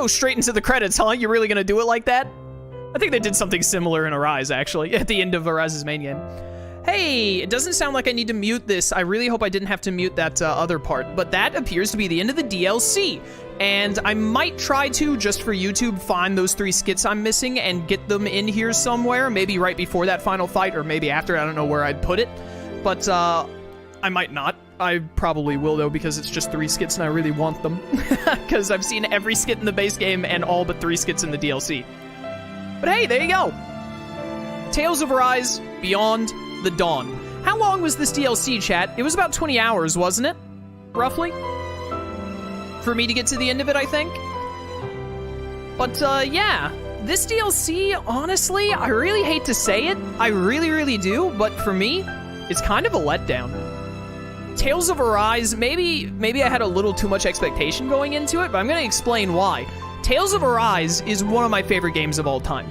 Oh, straight into the credits, huh? You're really gonna do it like that? I think they did something similar in Arise, actually, at the end of Arise's main game. Hey, it doesn't sound like I need to mute this. I really hope I didn't have to mute that other part, but that appears to be the end of the DLC. And I might try to, just for YouTube, find those 3 skits I'm missing and get them in here somewhere, maybe right before that final fight, or maybe after. I don't know where I'd put it, but I might not. I probably will, though, because it's just 3 skits and I really want them. Because I've seen every skit in the base game and all but 3 skits in the DLC. But hey, there you go. Tales of Arise, Beyond the Dawn. How long was this DLC, chat? It was about 20 hours, wasn't it? Roughly? For me to get to the end of it, I think. But, yeah. This DLC, honestly, I really hate to say it. I really, really do. But for me, it's kind of a letdown. Tales of Arise, maybe I had a little too much expectation going into it, but I'm going to explain why. Tales of Arise is one of my favorite games of all time.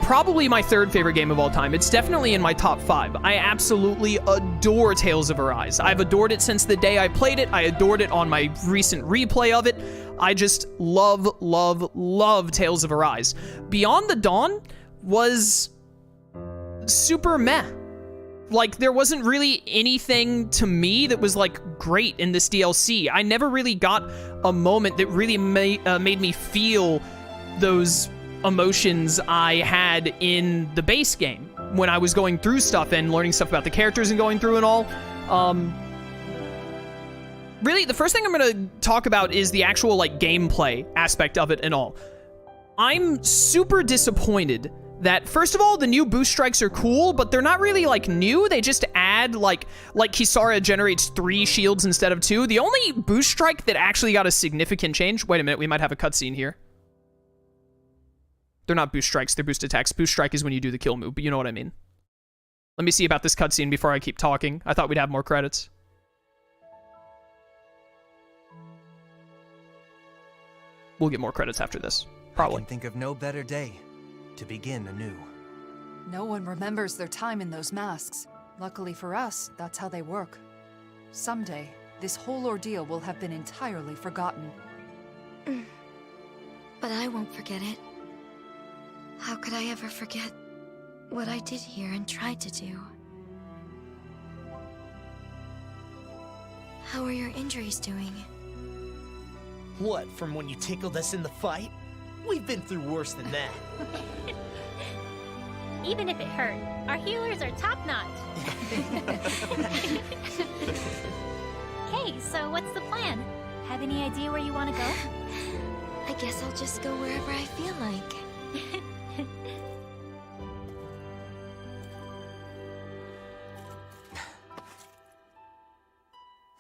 Probably my 3rd favorite game of all time. It's definitely in my top 5. I absolutely adore Tales of Arise. I've adored it since the day I played it. I adored it on my recent replay of it. I just love, love, love Tales of Arise. Beyond the Dawn was super meh. Like, there wasn't really anything to me that was, like, great in this DLC. I never really got a moment that really made me feel those emotions I had in the base game when I was going through stuff and learning stuff about the characters and going through and all. Really, the first thing I'm going to talk about is the actual, like, gameplay aspect of it and all. I'm super disappointed that, first of all, the new boost strikes are cool, but they're not really, like, new. They just add, like Kisara generates 3 shields instead of 2. The only boost strike that actually got a significant change... Wait a minute, we might have a cutscene here. They're not boost strikes, they're boost attacks. Boost strike is when you do the kill move, but you know what I mean. Let me see about this cutscene before I keep talking. I thought we'd have more credits. We'll get more credits after this, probably. I can think of no better day to begin anew. No one remembers their time in those masks. Luckily for us, that's how they work. Someday, this whole ordeal will have been entirely forgotten. But I won't forget it. How could I ever forget what I did here and tried to do? How are your injuries doing? What, from when you tickled us in the fight? We've been through worse than that. Even if it hurt, our healers are top-notch. Okay, so what's the plan? Have any idea where you want to go? I guess I'll just go wherever I feel like.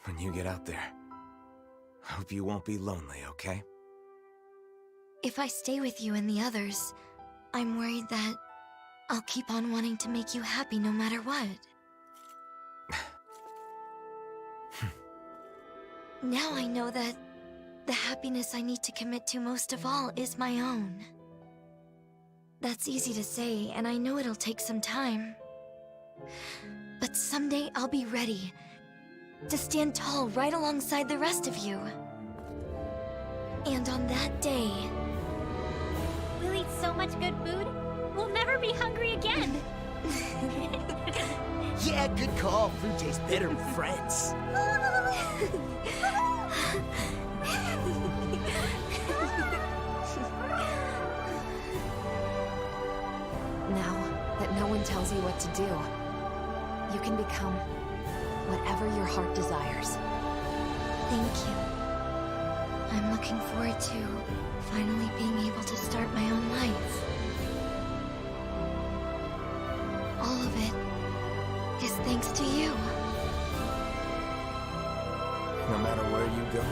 When you get out there, hope you won't be lonely, okay? If I stay with you and the others, I'm worried that I'll keep on wanting to make you happy no matter what. Now I know that the happiness I need to commit to most of all is my own. That's easy to say, and I know it'll take some time. But someday I'll be ready to stand tall right alongside the rest of you. And on that day... We'll eat so much good food, we'll never be hungry again. Yeah, good call. Food tastes better with friends. Now that no one tells you what to do, you can become whatever your heart desires. Thank you. I'm looking forward to finally being able to start my own life. All of it is thanks to you. No matter where you go,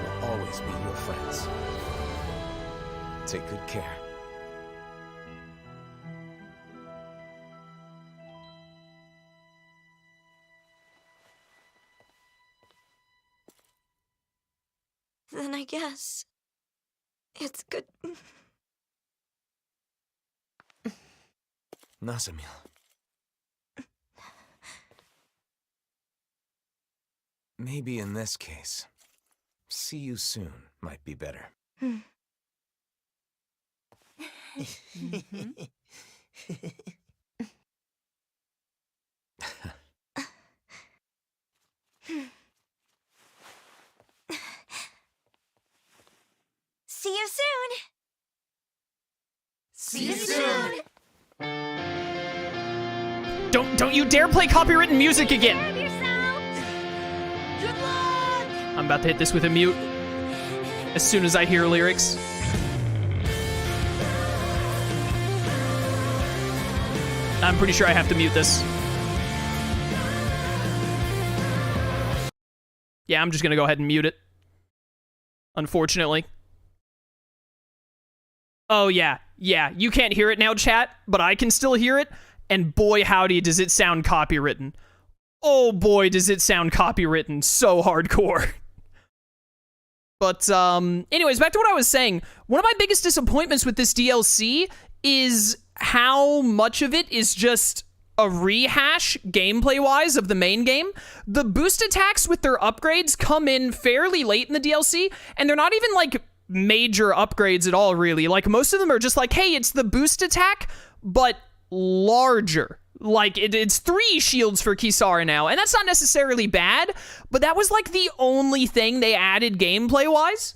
we'll always be your friends. Take good care. Then I guess it's good. Nazamil. Maybe in this case, see you soon might be better. See you soon! See you soon! Don't you dare play copywritten music again! Serve yourself! Good luck! I'm about to hit this with a mute as soon as I hear lyrics. I'm pretty sure I have to mute this. Yeah, I'm just gonna go ahead and mute it. Unfortunately. Oh, yeah. Yeah, you can't hear it now, chat, but I can still hear it, and boy howdy does it sound copywritten. Oh boy does it sound copywritten. So hardcore. But, anyways, back to what I was saying. One of my biggest disappointments with this DLC is how much of it is just a rehash, gameplay-wise, of the main game. The boost attacks with their upgrades come in fairly late in the DLC, and they're not even, like, major upgrades at all, really. Like, most of them are just like, hey, it's the boost attack, but larger. Like, it's 3 shields for Kisara now, and that's not necessarily bad, but that was, like, the only thing they added gameplay-wise.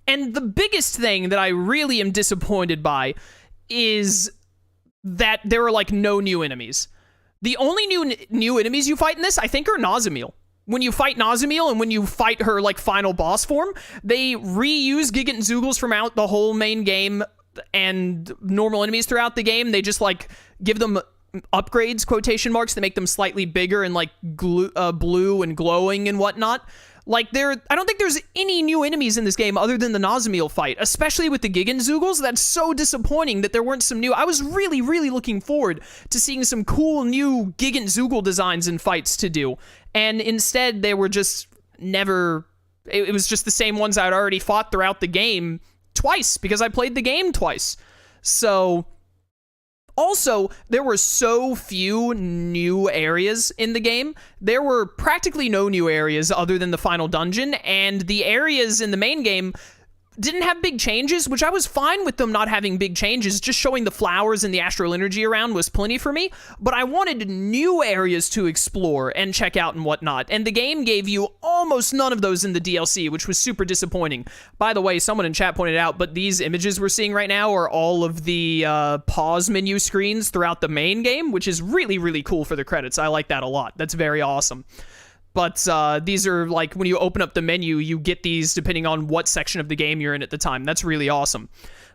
And the biggest thing that I really am disappointed by is that there are, like, no new enemies. The only new enemies you fight in this, I think, are Nazamil. When you fight Nazamil and when you fight her, like, final boss form, they reuse Gigant Zoogles from out the whole main game and normal enemies throughout the game. They just, like, give them upgrades, quotation marks, that make them slightly bigger and, like, blue and glowing and whatnot. Like, I don't think there's any new enemies in this game other than the Nazamil fight, especially with the Gigant Zoogles. That's so disappointing that there weren't some new... I was really, really looking forward to seeing some cool new Gigant Zoogle designs and fights to do. And instead, they were just never... It was just the same ones I'd already fought throughout the game twice, because I played the game twice. So... Also, there were so few new areas in the game. There were practically no new areas other than the final dungeon, and the areas in the main game didn't have big changes, which I was fine with them not having big changes. Just showing the flowers and the astral energy around was plenty for me, but I wanted new areas to explore and check out and whatnot, and the game gave you almost none of those in the DLC, which was super disappointing. By the way, someone in chat pointed out, but these images we're seeing right now are all of the pause menu screens throughout the main game, which is really, really cool for the credits. I like that a lot. That's very awesome. But these are, like, when you open up the menu, you get these depending on what section of the game you're in at the time. That's really awesome.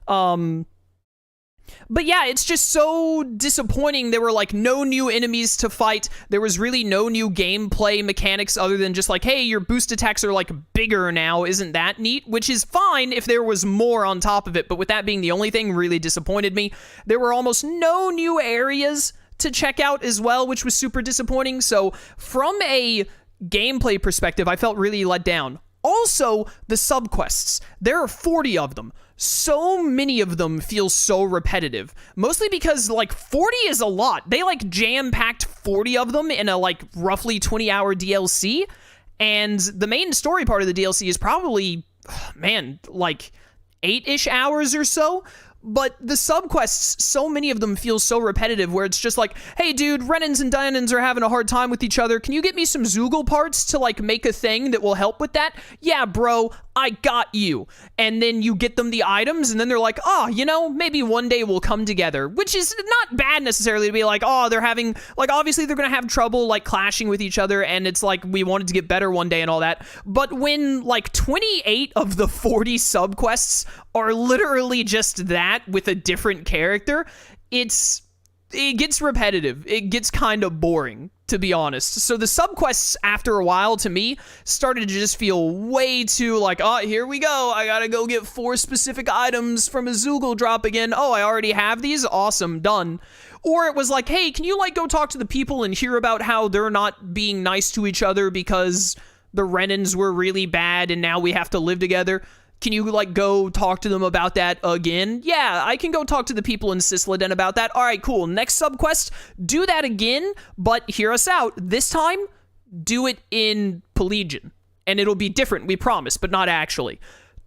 But yeah, it's just so disappointing. There were, like, no new enemies to fight. There was really no new gameplay mechanics other than just like, hey, your boost attacks are, like, bigger now. Isn't that neat? Which is fine if there was more on top of it. But with that being the only thing, really disappointed me. There were almost no new areas to check out as well, which was super disappointing. So from a gameplay perspective, I felt really let down. Also, the subquests. There are 40 of them. So many of them feel so repetitive. Mostly because, like, 40 is a lot. They, like, jam-packed 40 of them in a, like, roughly 20-hour DLC. And the main story part of the DLC is probably, man, like, 8-ish hours or so. But the subquests, so many of them feel so repetitive where it's just like, hey dude, Renans and Dahnans are having a hard time with each other. Can you get me some Zoogle parts to, like, make a thing that will help with that? Yeah, bro, I got you. And then you get them the items, and then they're like, oh, you know, maybe one day we'll come together. Which is not bad necessarily to be like, oh, they're having, like, obviously they're gonna have trouble, like, clashing with each other, and it's like, we wanted to get better one day and all that. But when, like, 28 of the 40 subquests are literally just that with a different character, it gets repetitive. It gets kind of boring, to be honest. So the subquests, after a while, to me, started to just feel way too like, oh, here we go. I gotta go get 4 specific items from a Zoogle drop again. Oh, I already have these? Awesome, done. Or it was like, hey, can you, like, go talk to the people and hear about how they're not being nice to each other because the Renans were really bad and now we have to live together? Can you, like, go talk to them about that again? Yeah, I can go talk to the people in Cisladen about that. All right, cool. Next subquest, do that again, but hear us out. This time, do it in Pelagian. And it'll be different, we promise, but not actually.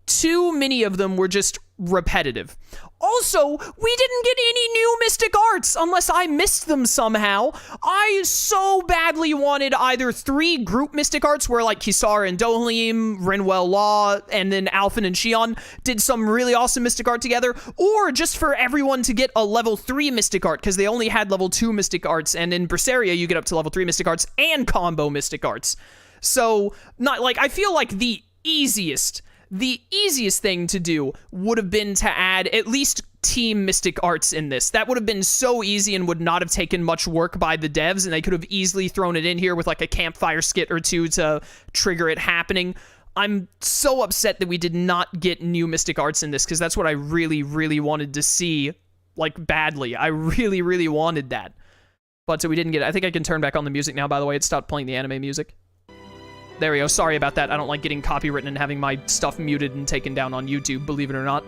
too many of them were just repetitive. Also, we didn't get any new Mystic Arts unless I missed them somehow. I so badly wanted either 3 group Mystic Arts where like Kisara and Dohalim, Renwell Law, and then Alphen and Shion did some really awesome Mystic Art together, or just for everyone to get a level 3 Mystic Art because they only had level 2 Mystic Arts, and in Berseria you get up to level 3 Mystic Arts and combo Mystic Arts. So, not like, I feel like the easiest thing to do would have been to add at least Team Mystic Arts in this. That would have been so easy and would not have taken much work by the devs, and they could have easily thrown it in here with like a campfire skit or 2 to trigger it happening. I'm so upset that we did not get new Mystic Arts in this, because that's what I really, really wanted to see, like, badly. I really, really wanted that. But so we didn't get it. I think I can turn back on the music now, by the way. It stopped playing the anime music. There we go. Sorry about that. I don't like getting copywritten and having my stuff muted and taken down on YouTube, believe it or not.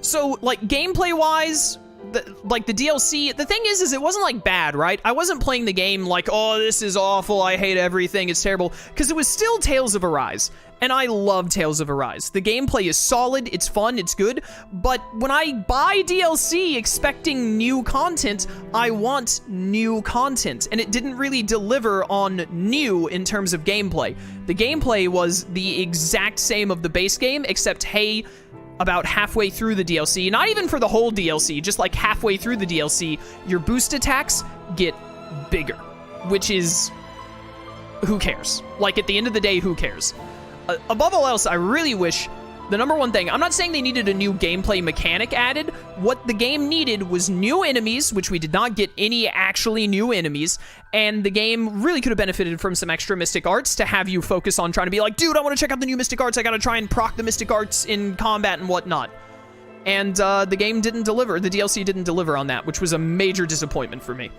So, like, gameplay-wise, the DLC, the thing is it wasn't, like, bad, right? I wasn't playing the game like, oh, this is awful, I hate everything, it's terrible, because it was still Tales of Arise, and I love Tales of Arise. The gameplay is solid, it's fun, it's good, but when I buy DLC expecting new content, I want new content, and it didn't really deliver on new in terms of gameplay. The gameplay was the exact same of the base game, except, hey, about halfway through the DLC, not even for the whole DLC, just like halfway through the DLC, your boost attacks get bigger, which is, who cares? Like, at the end of the day, who cares? Above all else, I really wish, the number one thing, I'm not saying they needed a new gameplay mechanic added. What the game needed was new enemies, which we did not get any actually new enemies, and the game really could have benefited from some extra Mystic Arts to have you focus on trying to be like, dude, I want to check out the new Mystic Arts, I gotta try and proc the Mystic Arts in combat and whatnot. And the game didn't deliver, the DLC didn't deliver on that, which was a major disappointment for me.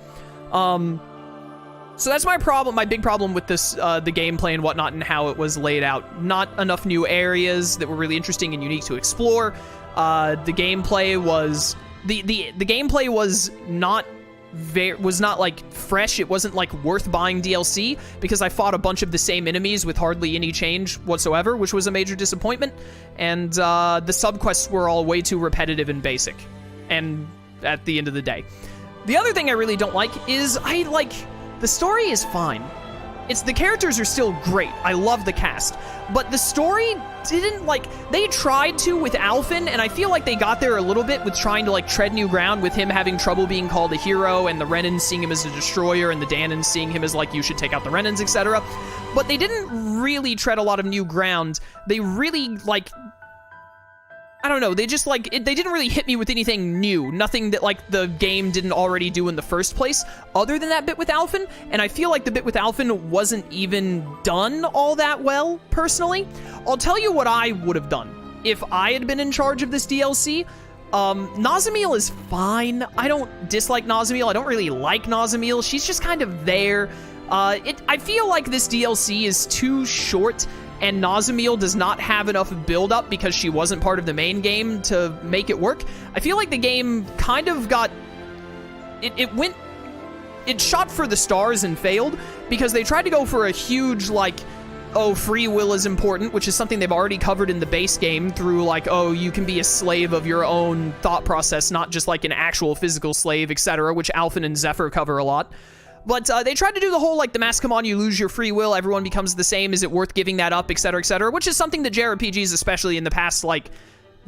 So that's my problem, my big problem with this, the gameplay and whatnot and how it was laid out. Not enough new areas that were really interesting and unique to explore. The gameplay was, the gameplay was not like fresh. It wasn't like worth buying DLC because I fought a bunch of the same enemies with hardly any change whatsoever, which was a major disappointment. And the subquests were all way too repetitive and basic. And at the end of the day. The other thing I really don't like is the story is fine. The characters are still great. I love the cast. But the story didn't, they tried to with Alphen, and I feel like they got there a little bit with trying to, tread new ground with him having trouble being called a hero, and the Renans seeing him as a destroyer, and the Dahnan seeing him as, you should take out the Renans, etc. But they didn't really tread a lot of new ground. They really, I don't know, they just, they didn't really hit me with anything new. Nothing that, the game didn't already do in the first place, other than that bit with Alphen, and I feel like the bit with Alphen wasn't even done all that well, personally. I'll tell you what I would have done if I had been in charge of this DLC. Nazamil is fine. I don't dislike Nazamil. I don't really like Nazamil. She's just kind of there. I feel like this DLC is too short, and Nazamil does not have enough build-up because she wasn't part of the main game to make it work. I feel like the game kind of got... It shot for the stars and failed because they tried to go for a huge, oh, free will is important, which is something they've already covered in the base game through, oh, you can be a slave of your own thought process, not just, an actual physical slave, etc., which Alphen and Zephyr cover a lot. But they tried to do the whole, the mask come on, you lose your free will, everyone becomes the same, is it worth giving that up, etc., which is something that JRPGs, especially in the past,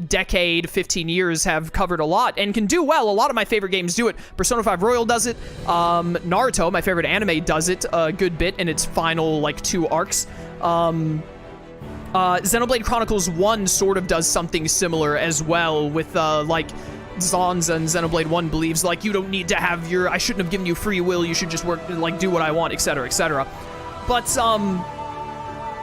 decade, 15 years, have covered a lot, and can do well. A lot of my favorite games do it. Persona 5 Royal does it. Naruto, my favorite anime, does it a good bit in its final, 2 arcs. Xenoblade Chronicles 1 sort of does something similar as well, with, Zanza and Xenoblade 1 believes, you don't need to have I shouldn't have given you free will, you should just work, do what I want, etc., etc. But,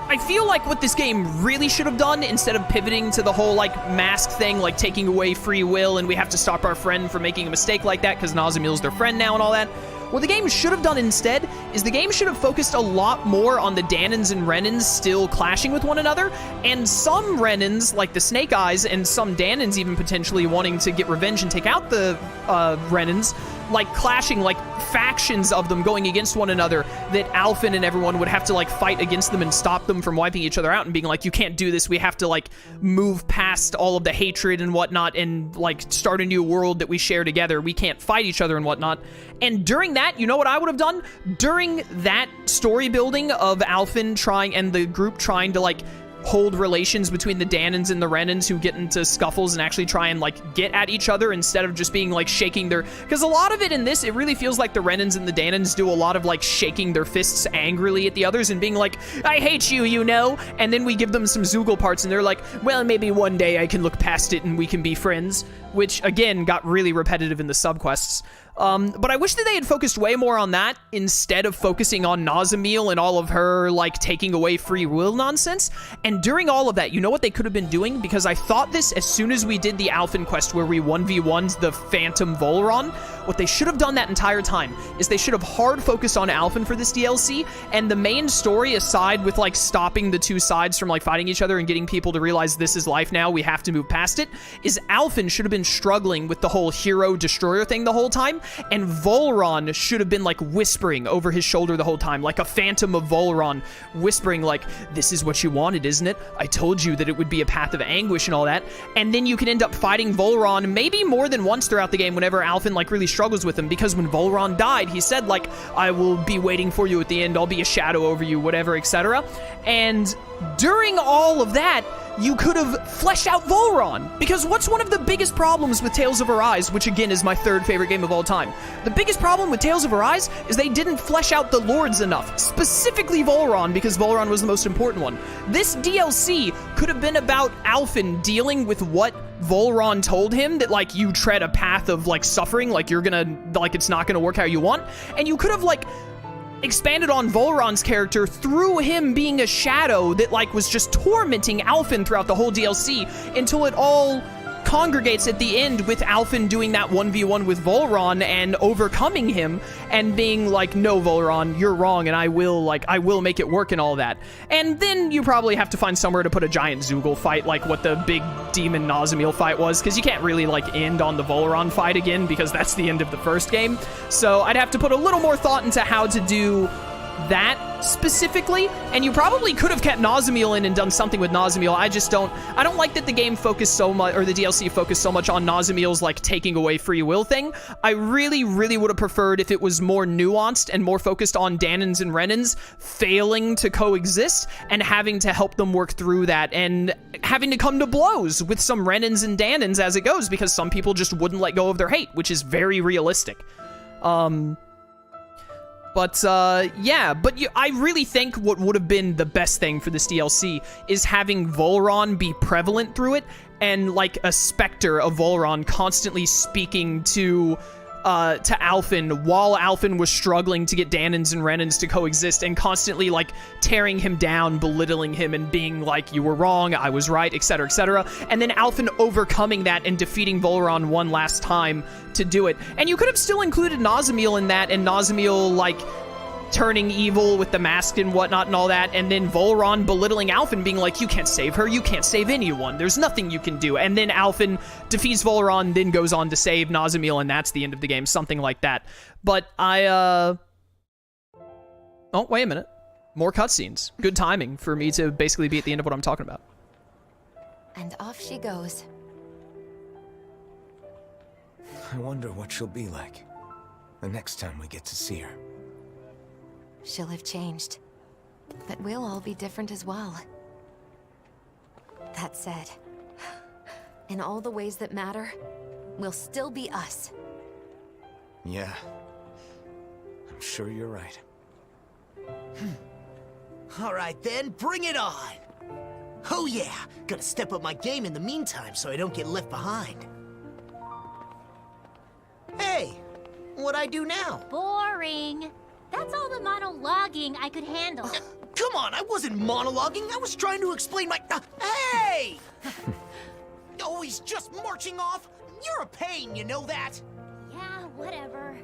I feel like what this game really should have done, instead of pivoting to the whole, mask thing, taking away free will, and we have to stop our friend from making a mistake like that, because Nazamil's their friend now and all that, what the game should have done instead is the game should have focused a lot more on the Dahnans and Renans still clashing with one another, and some Renans, like the Snake Eyes, and some Dahnans even potentially wanting to get revenge and take out the Renans, like clashing, like factions of them going against one another, that Alphen and everyone would have to like fight against them and stop them from wiping each other out and being like, you can't do this, we have to like move past all of the hatred and whatnot and like start a new world that we share together, we can't fight each other and whatnot. And during that, you know what I would have done? During that story building of Alphen trying and the group trying to like hold relations between the Dahnans and the Renans who get into scuffles and actually try and like get at each other instead of just being like shaking their, because a lot of it in this, it really feels like the Renans and the Dahnans do a lot of like shaking their fists angrily at the others and being like, I hate you, you know, and then we give them some Zoogle parts and they're like, well, maybe one day I can look past it and we can be friends, which again got really repetitive in the subquests. But I wish that they had focused way more on that instead of focusing on Nazamil and all of her, like, taking away free will nonsense. And during all of that, you know what they could have been doing? Because I thought this as soon as we did the Alphen quest where we 1v1'd the Phantom Volron. What they should have done that entire time is they should have hard focused on Alphen for this DLC, and the main story, aside with, like, stopping the two sides from, like, fighting each other and getting people to realize this is life now, we have to move past it, is Alphen should have been struggling with the whole hero-destroyer thing the whole time, and Volron should have been, like, whispering over his shoulder the whole time, like a phantom of Volron, whispering, like, this is what you wanted, isn't it? I told you that it would be a path of anguish and all that, and then you can end up fighting Volron maybe more than once throughout the game whenever Alphen, like, really struggles with him, because when Volron died, he said, like, I will be waiting for you at the end, I'll be a shadow over you, whatever, etc. And during all of that, you could have fleshed out Volron, because what's one of the biggest problems with Tales of Arise, which again is my third favorite game of all time? The biggest problem with Tales of Arise is they didn't flesh out the lords enough, specifically Volron, because Volron was the most important one. This DLC could have been about Alphen dealing with what Volron told him, that, like, you tread a path of, like, suffering, like, you're gonna, like, it's not gonna work how you want, and you could have, like, expanded on Volron's character through him being a shadow that, like, was just tormenting Alphen throughout the whole DLC until it all congregates at the end with Alphen doing that 1v1 with Volron and overcoming him and being like, no, Volron, you're wrong, and I will make it work and all that. And then you probably have to find somewhere to put a giant Zoogle fight, like what the big demon Nazamil fight was, because you can't really, like, end on the Volron fight again, because that's the end of the first game. So I'd have to put a little more thought into how to do that specifically, and you probably could have kept Nazamil in and done something with Nazamil. I don't like that the game focused so much, or the DLC focused so much on Nazamil's, like, taking away free will thing. I really, really would have preferred if it was more nuanced and more focused on Dahnans and Renans failing to coexist and having to help them work through that and having to come to blows with some Renans and Dahnans as it goes, because some people just wouldn't let go of their hate, which is very realistic. I really think what would have been the best thing for this DLC is having Volron be prevalent through it, and, like, a specter of Volron constantly speaking to Alphen while Alphen was struggling to get Dahnans and Renans to coexist, and constantly, like, tearing him down, belittling him, and being like, you were wrong, I was right, etc., etc. And then Alphen overcoming that and defeating Volron one last time to do it. And you could have still included Nazamil in that, and Nazamil, like, turning evil with the mask and whatnot and all that, and then Volron belittling Alphen, being like, you can't save her, you can't save anyone, there's nothing you can do. And then Alphen defeats Volron, then goes on to save Nazamil, and that's the end of the game, something like that. But oh, wait a minute. More cutscenes. Good timing for me to basically be at the end of what I'm talking about. And off she goes. I wonder what she'll be like the next time we get to see her. She'll have changed, but we'll all be different as well. That said, in all the ways that matter, we'll still be us. Yeah. I'm sure you're right. All right then, bring it on! Oh yeah, gotta step up my game in the meantime so I don't get left behind. Hey, what'd I do now? Boring. That's all the monologuing I could handle. Come on, I wasn't monologuing, I was trying to explain my... hey! Oh, he's just marching off? You're a pain, you know that? Yeah, whatever.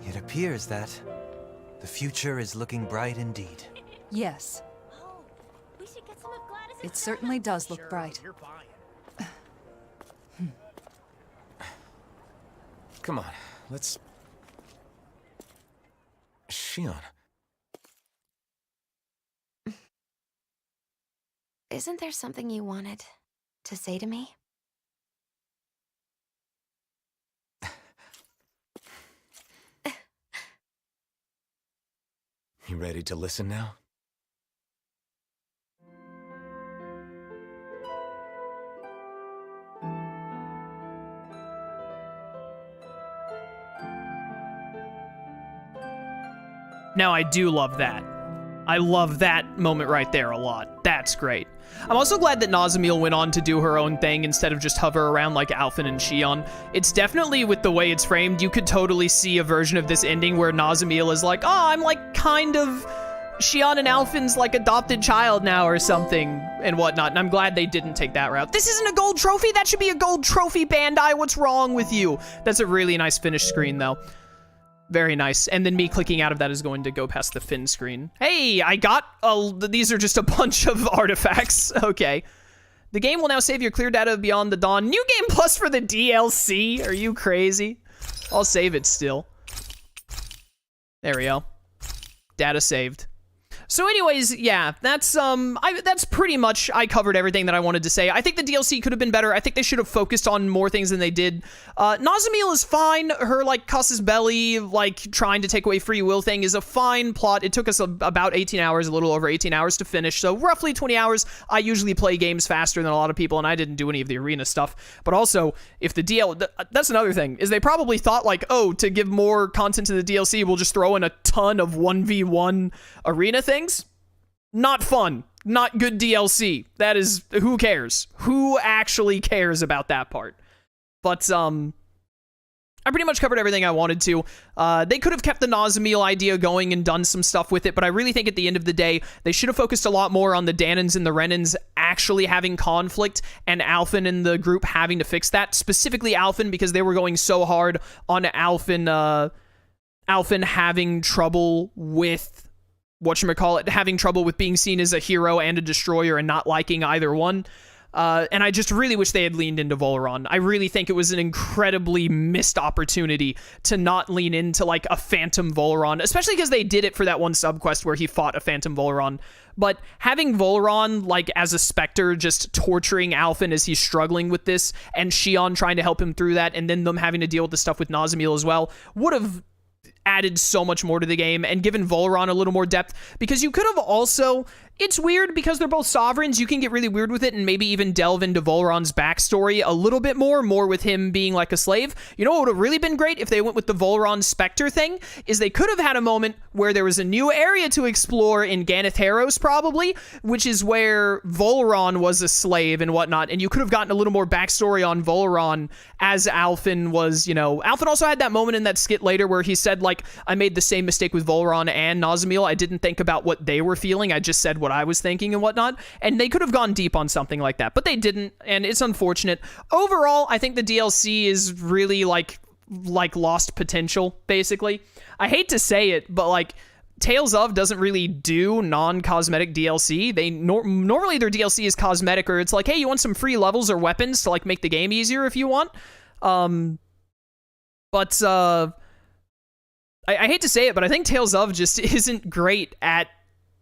It appears that the future is looking bright indeed. Yes, Oh, we should get some of Gladys's... it certainly does look bright. You're buying. Come on, let's... Shion. Isn't there something you wanted to say to me? You ready to listen now? Now, I do love that. I love that moment right there a lot. That's great. I'm also glad that Nazamiel went on to do her own thing instead of just hover around like Alphen and Shion. It's definitely, with the way it's framed, you could totally see a version of this ending where Nazamiel is like, oh, I'm like kind of Shion and Alphen's like adopted child now or something and whatnot, and I'm glad they didn't take that route. This isn't a gold trophy? That should be a gold trophy, Bandai. What's wrong with you? That's a really nice finished screen, though. Very nice. And then me clicking out of that is going to go past the fin screen. Hey, I got... these are just a bunch of artifacts. Okay. The game will now save your clear data beyond the dawn. New Game Plus for the DLC? Are you crazy? I'll save it still. There we go. Data saved. So anyways, yeah, that's pretty much, I covered everything that I wanted to say. I think the DLC could have been better. I think they should have focused on more things than they did. Nazamiel is fine. Her, like, Casus Belli, like, trying to take away free will thing is a fine plot. It took us about 18 hours, a little over 18 hours to finish, so roughly 20 hours. I usually play games faster than a lot of people, and I didn't do any of the arena stuff. But also, if the that's another thing, is they probably thought, like, oh, to give more content to the DLC, we'll just throw in a ton of 1v1 arena things. Not fun. Not good DLC. That is, who cares? Who actually cares about that part? But, I pretty much covered everything I wanted to. They could have kept the Nazamiel idea going and done some stuff with it, but I really think at the end of the day, they should have focused a lot more on the Dahnans and the Renans actually having conflict and Alphen and the group having to fix that. Specifically Alphen, because they were going so hard on Alphen having trouble with having trouble with being seen as a hero and a destroyer and not liking either one. And I just really wish they had leaned into Volaron. I really think it was an incredibly missed opportunity to not lean into, like, a Phantom Volaron, especially because they did it for that one subquest where he fought a Phantom Volaron. But having Volaron, like, as a Spectre, just torturing Alphen as he's struggling with this, and Shion trying to help him through that, and then them having to deal with the stuff with Nazamiel as well, would have added so much more to the game and given Volaron a little more depth, because you could have also... It's weird because they're both sovereigns. You can get really weird with it and maybe even delve into Volaron's backstory a little bit more with him being like a slave. You know what would have really been great if they went with the Volaron Spectre thing? Is they could have had a moment where there was a new area to explore in Ganatheros, probably, which is where Volaron was a slave and whatnot, and you could have gotten a little more backstory on Volaron as Alphen was, you know... Alphen also had that moment in that skit later where he said, like, I made the same mistake with Volaron and Nazamiel. I didn't think about what they were feeling. I just said what I was thinking and whatnot, and they could have gone deep on something like that, but they didn't, and it's unfortunate. Overall, I think the DLC is really like lost potential, basically. I hate to say it, but like Tales of doesn't really do non-cosmetic DLC. They normally their DLC is cosmetic, or it's like, hey, you want some free levels or weapons to like make the game easier if you want. I hate to say it, but I think Tales of just isn't great at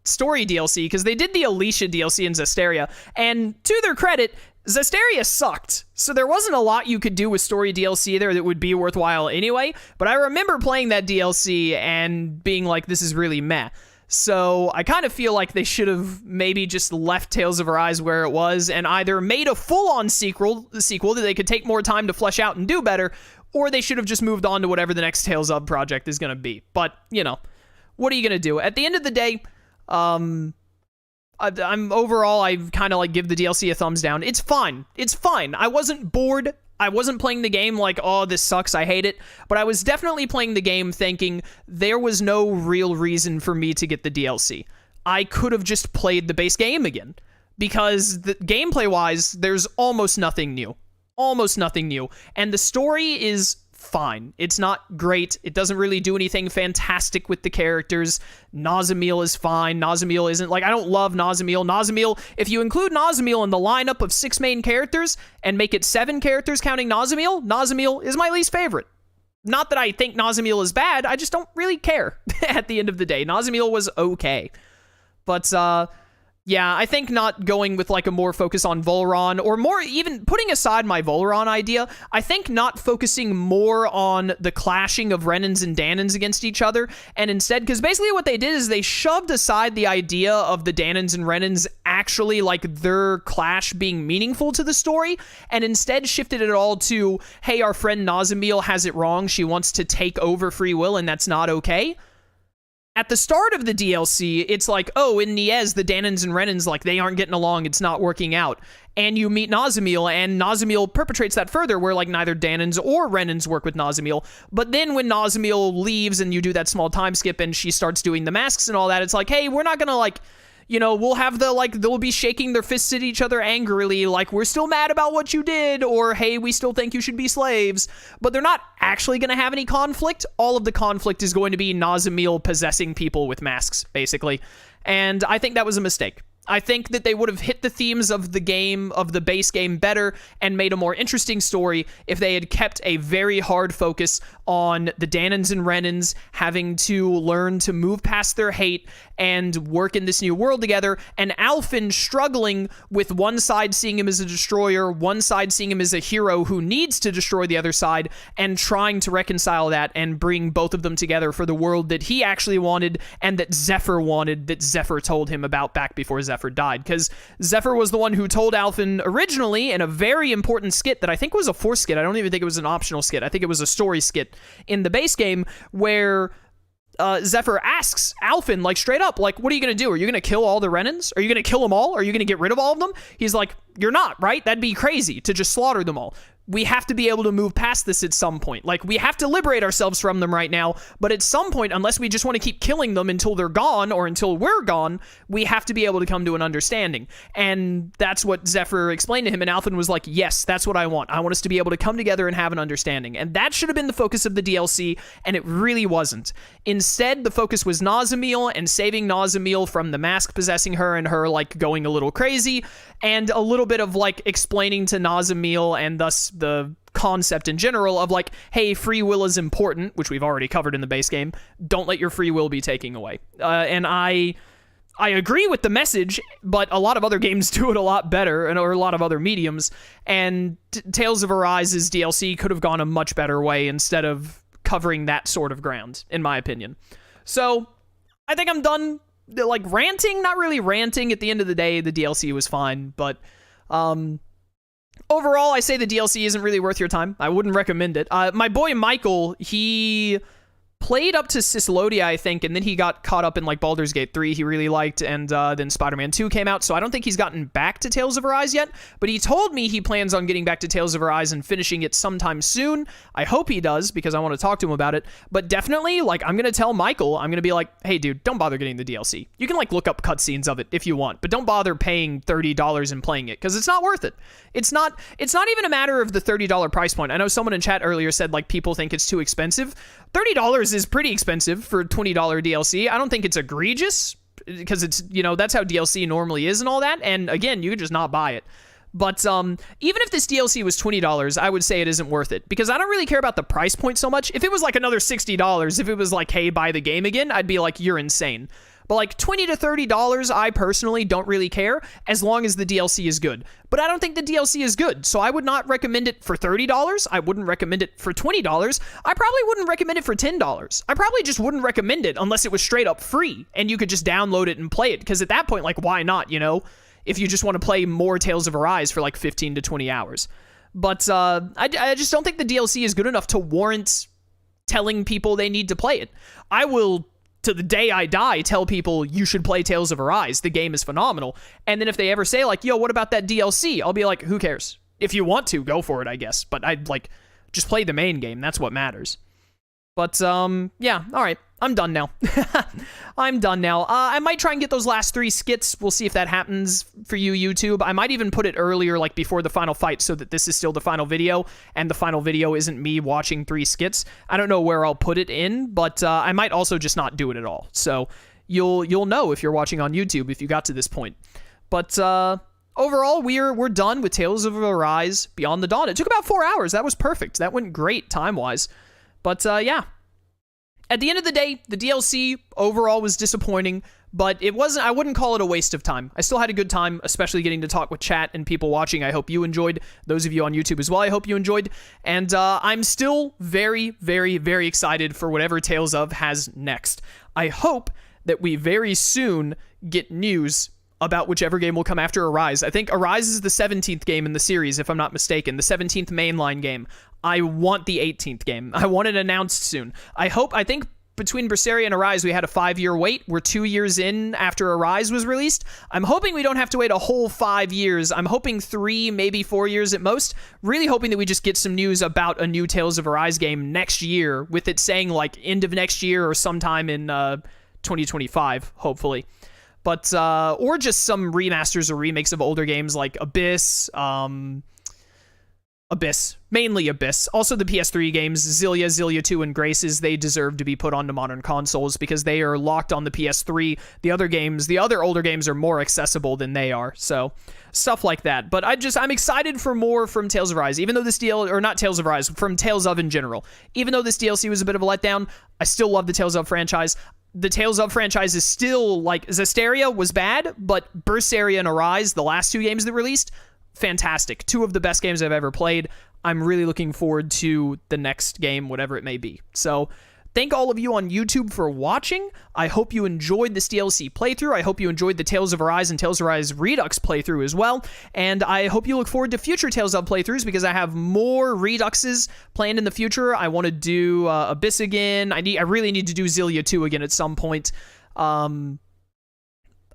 story DLC, because they did the Alicia DLC in Zestiria, and to their credit, Zestiria sucked, so there wasn't a lot you could do with story DLC there that would be worthwhile anyway, but I remember playing that DLC and being like, this is really meh. So I kind of feel like they should have maybe just left Tales of Arise where it was and either made a full-on sequel that they could take more time to flesh out and do better, or they should have just moved on to whatever the next Tales of project is going to be. But, you know, what are you going to do? At the end of the day, I'm overall, I kind of like give the DLC a thumbs down. It's fine. It's fine. I wasn't bored. I wasn't playing the game like, oh, this sucks, I hate it. But I was definitely playing the game thinking there was no real reason for me to get the DLC. I could have just played the base game again, because the gameplay-wise, there's almost nothing new. Almost nothing new. And the story is fine. It's not great. It doesn't really do anything fantastic with the characters. Nazamiel is fine. Nazamiel isn't, like, I don't love Nazamiel. Nazamiel, if you include Nazamiel in the lineup of 6 main characters and make it 7 characters counting Nazamiel, Nazamiel is my least favorite. Not that I think Nazamiel is bad, I just don't really care at the end of the day. Nazamiel was okay. But, yeah, I think not going with, like, a more focus on Volron, or more, even putting aside my Volron idea, I think not focusing more on the clashing of Renans and Dahnans against each other, and instead, because basically what they did is they shoved aside the idea of the Dahnans and Renans actually, like, their clash being meaningful to the story, and instead shifted it all to, hey, our friend Nazamiel has it wrong, she wants to take over free will, and that's not okay. At the start of the DLC, it's like, oh, in Niez, the Dahnans and Renans, like, they aren't getting along, it's not working out. And you meet Nazamiel, and Nazamiel perpetrates that further, where, like, neither Dahnans or Renans work with Nazamiel. But then when Nazamiel leaves and you do that small time skip and she starts doing the masks and all that, it's like, hey, we're not gonna, like, you know, we'll have the, like, they'll be shaking their fists at each other angrily, like, we're still mad about what you did, or, hey, we still think you should be slaves. But they're not actually going to have any conflict. All of the conflict is going to be Nazamiel possessing people with masks, basically. And I think that was a mistake. I think that they would have hit the themes of the game, of the base game, better and made a more interesting story if they had kept a very hard focus on the Dahnans and Renans having to learn to move past their hate and work in this new world together, and Alphen struggling with one side seeing him as a destroyer, one side seeing him as a hero who needs to destroy the other side, and trying to reconcile that and bring both of them together for the world that he actually wanted and that Zephyr wanted, that Zephyr told him about back before Zephyr died. Because Zephyr was the one who told Alphen originally in a very important skit that I think was a force skit. I don't even think it was an optional skit. I think it was a story skit in the base game where Zephyr asks Alphen, like, straight up, like, what are you going to do? Are you going to kill all the Renans? Are you going to kill them all? Are you going to get rid of all of them? He's like, you're not, right? That'd be crazy to just slaughter them all. We have to be able to move past this at some point. Like, we have to liberate ourselves from them right now, but at some point, unless we just want to keep killing them until they're gone or until we're gone, we have to be able to come to an understanding. And that's what Zephyr explained to him, and Alphen was like, yes, that's what I want. I want us to be able to come together and have an understanding. And that should have been the focus of the DLC, and it really wasn't. Instead, the focus was Nazamiel and saving Nazamiel from the mask possessing her and her, like, going a little crazy, and a little bit of, like, explaining to Nazamiel and thus the concept in general of, like, hey, free will is important, which we've already covered in the base game. Don't let your free will be taken away. And I agree with the message, but a lot of other games do it a lot better, or a lot of other mediums, and Tales of Arise's DLC could have gone a much better way instead of covering that sort of ground, in my opinion. So, I think I'm done, like, ranting. Not really ranting. At the end of the day, the DLC was fine, but overall, I say the DLC isn't really worth your time. I wouldn't recommend it. My boy Michael, he played up to Cislodia, I think, and then he got caught up in, like, Baldur's Gate 3 he really liked, and then Spider-Man 2 came out, so I don't think he's gotten back to Tales of Arise yet, but he told me he plans on getting back to Tales of Arise and finishing it sometime soon. I hope he does, because I want to talk to him about it, but definitely, like, I'm going to tell Michael, I'm going to be like, hey, dude, don't bother getting the DLC. You can, like, look up cutscenes of it if you want, but don't bother paying $30 and playing it, because it's not worth it. It's not even a matter of the $30 price point. I know someone in chat earlier said, like, people think it's too expensive. $30 is pretty expensive for $20 DLC. I don't think it's egregious, because it's, you know, that's how DLC normally is and all that, and again, you could just not buy it. But even if this DLC was $20, I would say it isn't worth it, because I don't really care about the price point so much. If it was like another $60, if it was like, hey, buy the game again, I'd be like, you're insane. But like $20 to $30, I personally don't really care, as long as the DLC is good. But I don't think the DLC is good, so I would not recommend it for $30. I wouldn't recommend it for $20. I probably wouldn't recommend it for $10. I probably just wouldn't recommend it unless it was straight up free, and you could just download it and play it, because at that point, like, why not, you know? If you just want to play more Tales of Arise for like 15 to 20 hours. But I just don't think the DLC is good enough to warrant telling people they need to play it. I will, to the day I die, tell people you should play Tales of Arise. The game is phenomenal. And then if they ever say, like, yo, what about that DLC? I'll be like, who cares? If you want to, go for it, I guess. But I'd, like, just play the main game. That's what matters. But, yeah, all right. I'm done now. I'm done now. I might try and get those last 3 skits. We'll see if that happens for you, YouTube. I might even put it earlier, like before the final fight, so that this is still the final video, and the final video isn't me watching 3 skits. I don't know where I'll put it in, but I might also just not do it at all. So you'll know if you're watching on YouTube if you got to this point. But overall, we're done with Tales of Arise Beyond the Dawn. It took about 4 hours. That was perfect. That went great time-wise. But yeah. At the end of the day, the DLC overall was disappointing, but it wasn't, I wouldn't call it a waste of time. I still had a good time, especially getting to talk with chat and people watching. I hope you enjoyed. Those of you on YouTube as well, I hope you enjoyed. And I'm still very, very, very excited for whatever Tales of has next. I hope that we very soon get news about whichever game will come after Arise. I think Arise is the 17th game in the series, if I'm not mistaken. The 17th mainline game. I want the 18th game. I want it announced soon. I think between Berseria and Arise, we had a 5-year wait. We're 2 years in after Arise was released. I'm hoping we don't have to wait a whole 5 years. I'm hoping 3, maybe 4 years at most. Really hoping that we just get some news about a new Tales of Arise game next year, with it saying like end of next year or sometime in 2025, hopefully. But, or just some remasters or remakes of older games like Abyss, mainly Abyss. Also the PS3 games, Zillia 2, and Graces, they deserve to be put onto modern consoles because they are locked on the PS3. The other older games are more accessible than they are, so stuff like that. But I'm excited for more from Tales of Arise, even though this not Tales of Arise, from Tales of in general. Even though this DLC was a bit of a letdown, I still love the Tales of franchise. The Tales of franchise is still, like, Zestiria was bad, but Berseria and Arise, the last 2 games that released, fantastic. 2 of the best games I've ever played. I'm really looking forward to the next game, whatever it may be. So, thank all of you on YouTube for watching. I hope you enjoyed this DLC playthrough. I hope you enjoyed the Tales of Arise and Tales of Arise Redux playthrough as well. And I hope you look forward to future Tales of playthroughs because I have more Reduxes planned in the future. I want to do Abyss again. I really need to do Zillia 2 again at some point.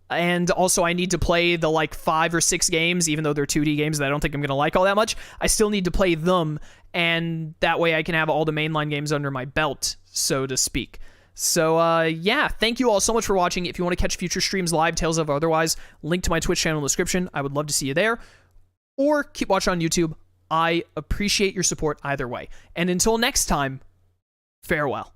And also I need to play the like 5 or 6 games, even though they're 2D games that I don't think I'm going to like all that much. I still need to play them, and that way I can have all the mainline games under my belt, so to speak. So, yeah, thank you all so much for watching. If you want to catch future streams live, Tales of otherwise, link to my Twitch channel in the description. I would love to see you there. Or keep watching on YouTube. I appreciate your support either way. And until next time, farewell.